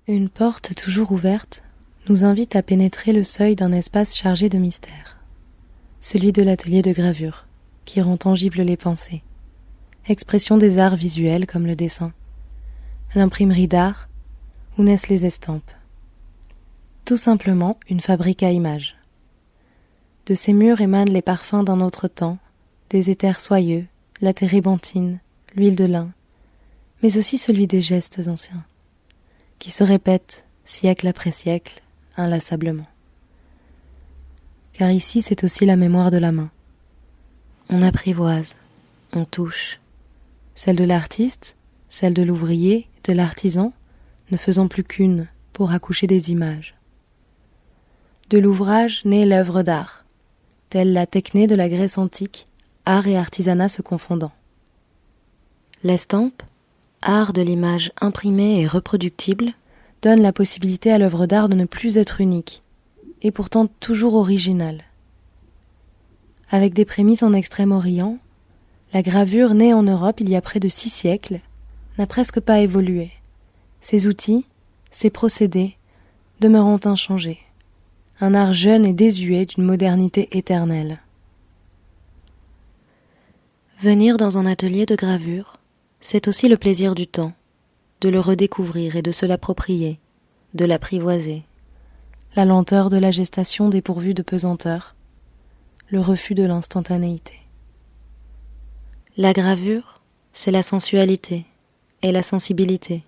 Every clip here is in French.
Une porte toujours ouverte nous invite à pénétrer le seuil d'un espace chargé de mystère. Celui de l'atelier de gravure, qui rend tangibles les pensées. Expression des arts visuels comme le dessin. L'imprimerie d'art, où naissent les estampes. Tout simplement une fabrique à images. De ces murs émanent les parfums d'un autre temps, des éthers soyeux, la térébenthine, l'huile de lin, mais aussi celui des gestes anciens, qui se répètent siècle après siècle, inlassablement. Car ici, c'est aussi la mémoire de la main. On apprivoise, on touche. Celle de l'artiste, celle de l'ouvrier, de l'artisan, ne faisant plus qu'une pour accoucher des images. De l'ouvrage naît l'œuvre d'art, telle la techné de la Grèce antique, art et artisanat se confondant. L'estampe, art de l'image imprimée et reproductible, donne la possibilité à l'œuvre d'art de ne plus être unique, et pourtant toujours originale. Avec des prémices en Extrême-Orient, la gravure née en Europe il y a près de 6 siècles n'a presque pas évolué. Ses outils, ses procédés demeurant inchangés. Un art jeune et désuet d'une modernité éternelle. Venir dans un atelier de gravure, c'est aussi le plaisir du temps, de le redécouvrir et de se l'approprier, de l'apprivoiser. La lenteur de la gestation dépourvue de pesanteur, le refus de l'instantanéité. La gravure, c'est la sensualité et la sensibilité.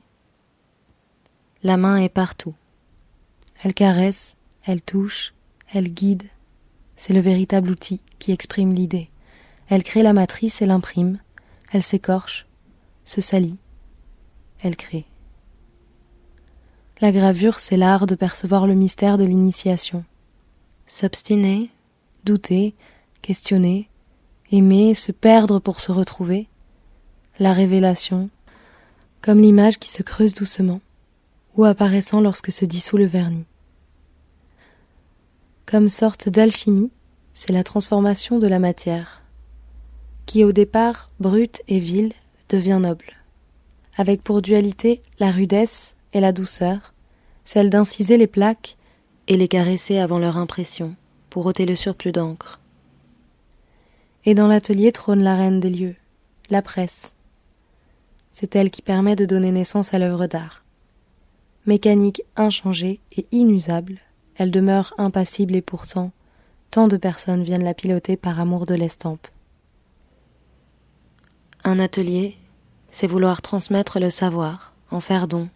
La main est partout. Elle caresse, elle touche, elle guide. C'est le véritable outil qui exprime l'idée. Elle crée la matrice et l'imprime. Elle s'écorche, se salit. Elle crée. La gravure, c'est l'art de percevoir le mystère de l'initiation. S'obstiner, douter, questionner, aimer, se perdre pour se retrouver. La révélation, comme l'image qui se creuse doucement, ou apparaissant lorsque se dissout le vernis. Comme sorte d'alchimie, c'est la transformation de la matière, qui au départ, brute et vile, devient noble, avec pour dualité la rudesse et la douceur, celle d'inciser les plaques et les caresser avant leur impression, pour ôter le surplus d'encre. Et dans l'atelier trône la reine des lieux, la presse. C'est elle qui permet de donner naissance à l'œuvre d'art. Mécanique inchangée et inusable, elle demeure impassible et pourtant, tant de personnes viennent la piloter par amour de l'estampe. Un atelier, c'est vouloir transmettre le savoir, en faire don,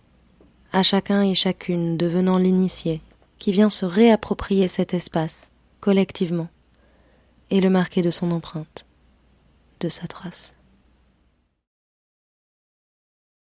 à chacun et chacune devenant l'initié, qui vient se réapproprier cet espace, collectivement, et le marquer de son empreinte, de sa trace.